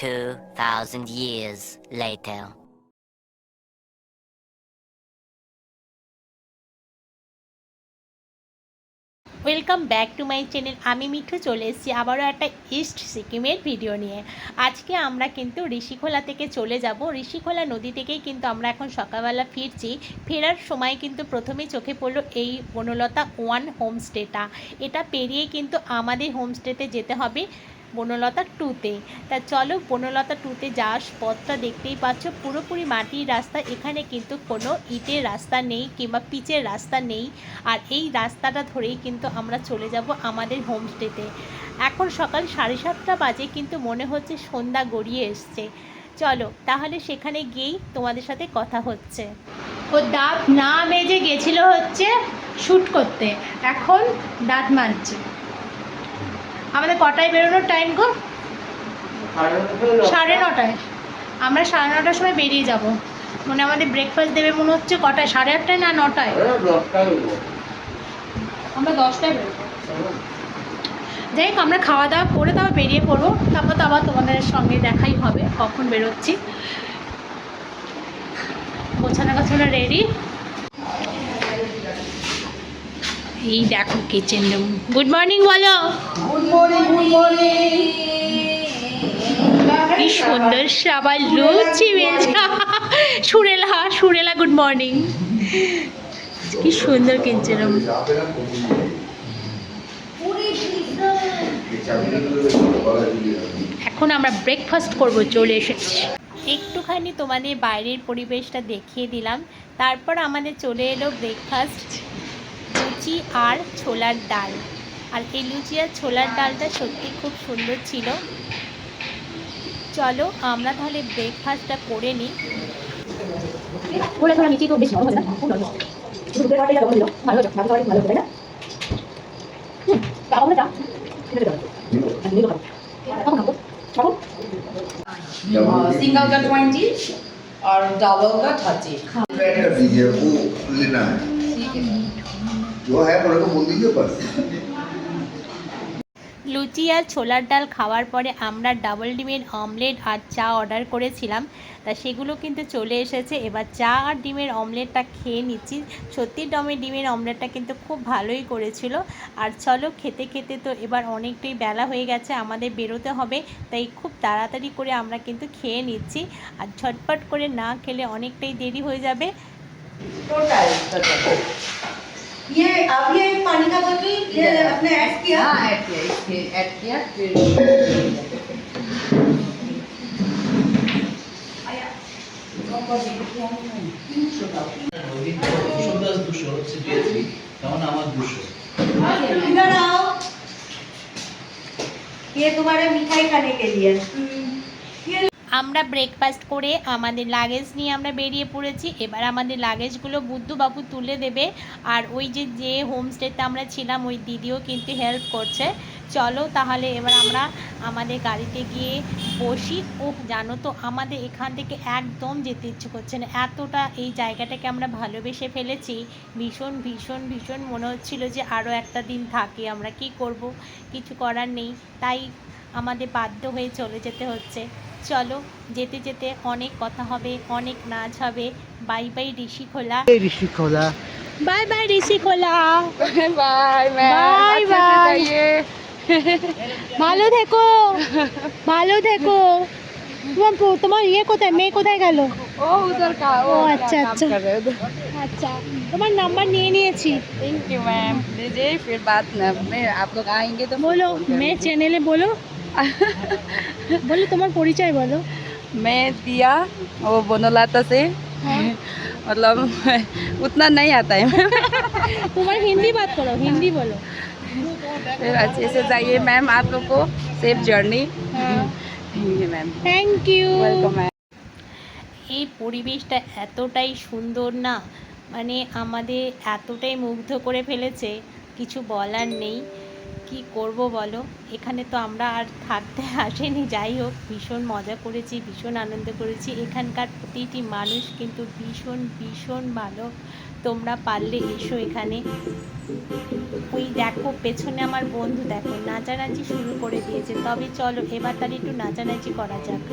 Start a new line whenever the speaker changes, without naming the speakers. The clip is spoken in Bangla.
2,000 years later.
Welcome back to my channel. আমি মিঠু চলে এসেছি আবারও একটা ইস্ট সিকিমের ভিডিও নিয়ে। আজকে আমরা কিন্তু ঋষিখোলা থেকে চলে যাব। ঋষিখোলা নদী থেকেই কিন্তু আমরা এখন সকালবেলা ফিরছি। ফেরার সময় কিন্তু প্রথমেই চোখে পড়লো এই বনলতা ওয়ান হোমস্টেটা। এটা পেরিয়ে কিন্তু আমাদের হোমস্টেতে যেতে হবে বনলতা টুতে। তা চলো বনলতা টুতে যাওয়ার পথটা দেখতেই পাচ্ছ, পুরোপুরি মাটির রাস্তা। এখানে কিন্তু কোনো ইটের রাস্তা নেই কিংবা পিচের রাস্তা নেই। আর এই রাস্তাটা ধরেই কিন্তু আমরা চলে যাব আমাদের হোমস্টেতে। এখন সকাল 7:30 বাজে, কিন্তু মনে হচ্ছে সন্ধ্যা গড়িয়ে এসছে। চলো তাহলে সেখানে গিয়েই তোমাদের সাথে কথা হচ্ছে। ও দাঁত না মেজে গেছিল হচ্ছে শ্যুট করতে, এখন দাঁত মাজছে। আমাদের কটায় বেরোনোর টাইম গো? 9:30। আমরা 9:30টার সময় বেরিয়ে যাব। মানে আমাদের ব্রেকফাস্ট দেবে মনে হচ্ছে কটায়, 8:30টায় না 9টায়? আমরা 10টায় বেরোবো। যাই হোক, আমরা খাওয়া দাওয়া করে তারপর বেরিয়ে পড়বো। তারপর তো আবার তোমাদের সঙ্গে দেখাই হবে কখন বেরোচ্ছি। গোছানো গাছানো রেডি। এই দেখো কিচেন রুম। গুড মর্নিং বলো।
Good morning, good morning.
কি সুন্দর সবাই লুচি বেলছে। সুরেলা গুড মর্নিং। কি সুন্দর কিচেন রুম। এখন আমরা ব্রেকফাস্ট করব, চলে এসেছি। একটুখানি তোমাদের বাইরের পরিবেশটা দেখিয়ে দিলাম। তারপর আমাদের চলে এলো ব্রেকফাস্ট, লুচি আর ছোলার ডাল। আর এই লুচি আর ছোলার ডালটা সত্যি খুব সুন্দর ছিল। চলো আমরা তাহলে ব্রেকফাস্টটা করে নিই।
सिंगल का 20 और डबल का 30।
बैठकर दीजिए, वो लेना है जो है बड़े को बोल दीजिए बस।
লুচি আর ছোলার ডাল খাওয়ার পরে আমরা ডাবল ডিমের অমলেট আর চা অর্ডার করেছিলাম। তা সেগুলো কিন্তু চলে এসেছে। এবার চা আর ডিমের অমলেটটা খেয়ে নিচ্ছি। সত্যি ডিমের অমলেটটা কিন্তু খুব ভালোই করেছিল। আর চলো খেতে খেতে তো এবার অনেকটাই বেলা হয়ে গেছে, আমাদের বেরোতে হবে। তাই খুব তাড়াতাড়ি করে আমরা কিন্তু খেয়ে নিচ্ছি। আর ঝটপট করে না খেলে অনেকটাই দেরি হয়ে যাবে।
ये अब ये पानी का बोतल ये आपने ऐड किया? हाँ ऐड किया, इसके ऐड किया फिर आया इधर आओ, ये तुम्हारे मिठाई खाने के लिए।
আমরা ব্রেকফাস্ট করে আমাদের লাগেজ নিয়ে আমরা বেরিয়ে পড়েছি। এবার আমাদের লাগেজগুলো বুদ্ধবাবু তুলে দেবে। আর ওই যে হোমস্টেতে আমরা ছিলাম ওই দিদিও কিন্তু হেল্প করছে। চলো তাহলে এবার আমরা আমাদের গাড়িতে গিয়ে বসি। ও জানো তো আমাদের এখান থেকে একদম যেতে ইচ্ছে করছে না, এতটা এই জায়গাটাকে আমরা ভালোবেসে ফেলেছি। ভীষণ ভীষণ ভীষণ মনে হচ্ছিল যে আরও একটা দিন থাকি। আমরা কি করব, কিছু করার নেই, তাই আমাদের বাধ্য হয়ে চলে যেতে হচ্ছে। চলো যেতে যেতে অনেক কথা হবে, অনেক নাচ হবে। Bye bye Rishikhola. Bye bye Rishikhola.
Bye
bye bye. ভালো থেকো, ভালো থেকো। তোমার ইয়ে কোথায়, মেয়ে কোথায় গেল?
ओ उधर का
ও আচ্ছা আচ্ছা আচ্ছা, তোমার নাম্বার নিয়ে নিয়েছি।
थैंक यू मैम, लीजिए फिर बात में आप लोग आएंगे तो
বলো মেয়ে চ্যানেলে বলো, বলো তোমার পরিচয় বলো।
मैं दिया वो बनोलाता से मतलब उतना नहीं आता है
তোমার হিন্দি বাত করো, হিন্দি বলো।
फिर अच्छे से जाइए मैम, आप लोग को सेफ जर्नी।
হ্যাঁ
thank you ma'am,
thank you.
Welcome ma'am.
এই পরিবেশটা এতটাই সুন্দর না, মানে আমাদের এতটাই মুগ্ধ করে ফেলেছে, কিছু বলার নেই। কি করব বলো, এখানে তো আমরা আর থাকতে আসেনি। যাই হোক, ভীষণ মজা করেছি, ভীষণ আনন্দ করেছি। এখানকার প্রতিটি মানুষ কিন্তু ভীষণ ভীষণ ভালো। তোমরা পারলে এসো এখানে। ওই দেখো পেছনে আমার বন্ধু দেখো নাচানাচি শুরু করে দিয়েছে। তবে চলো এবার তাহলে একটু নাচানাচি করা যাক।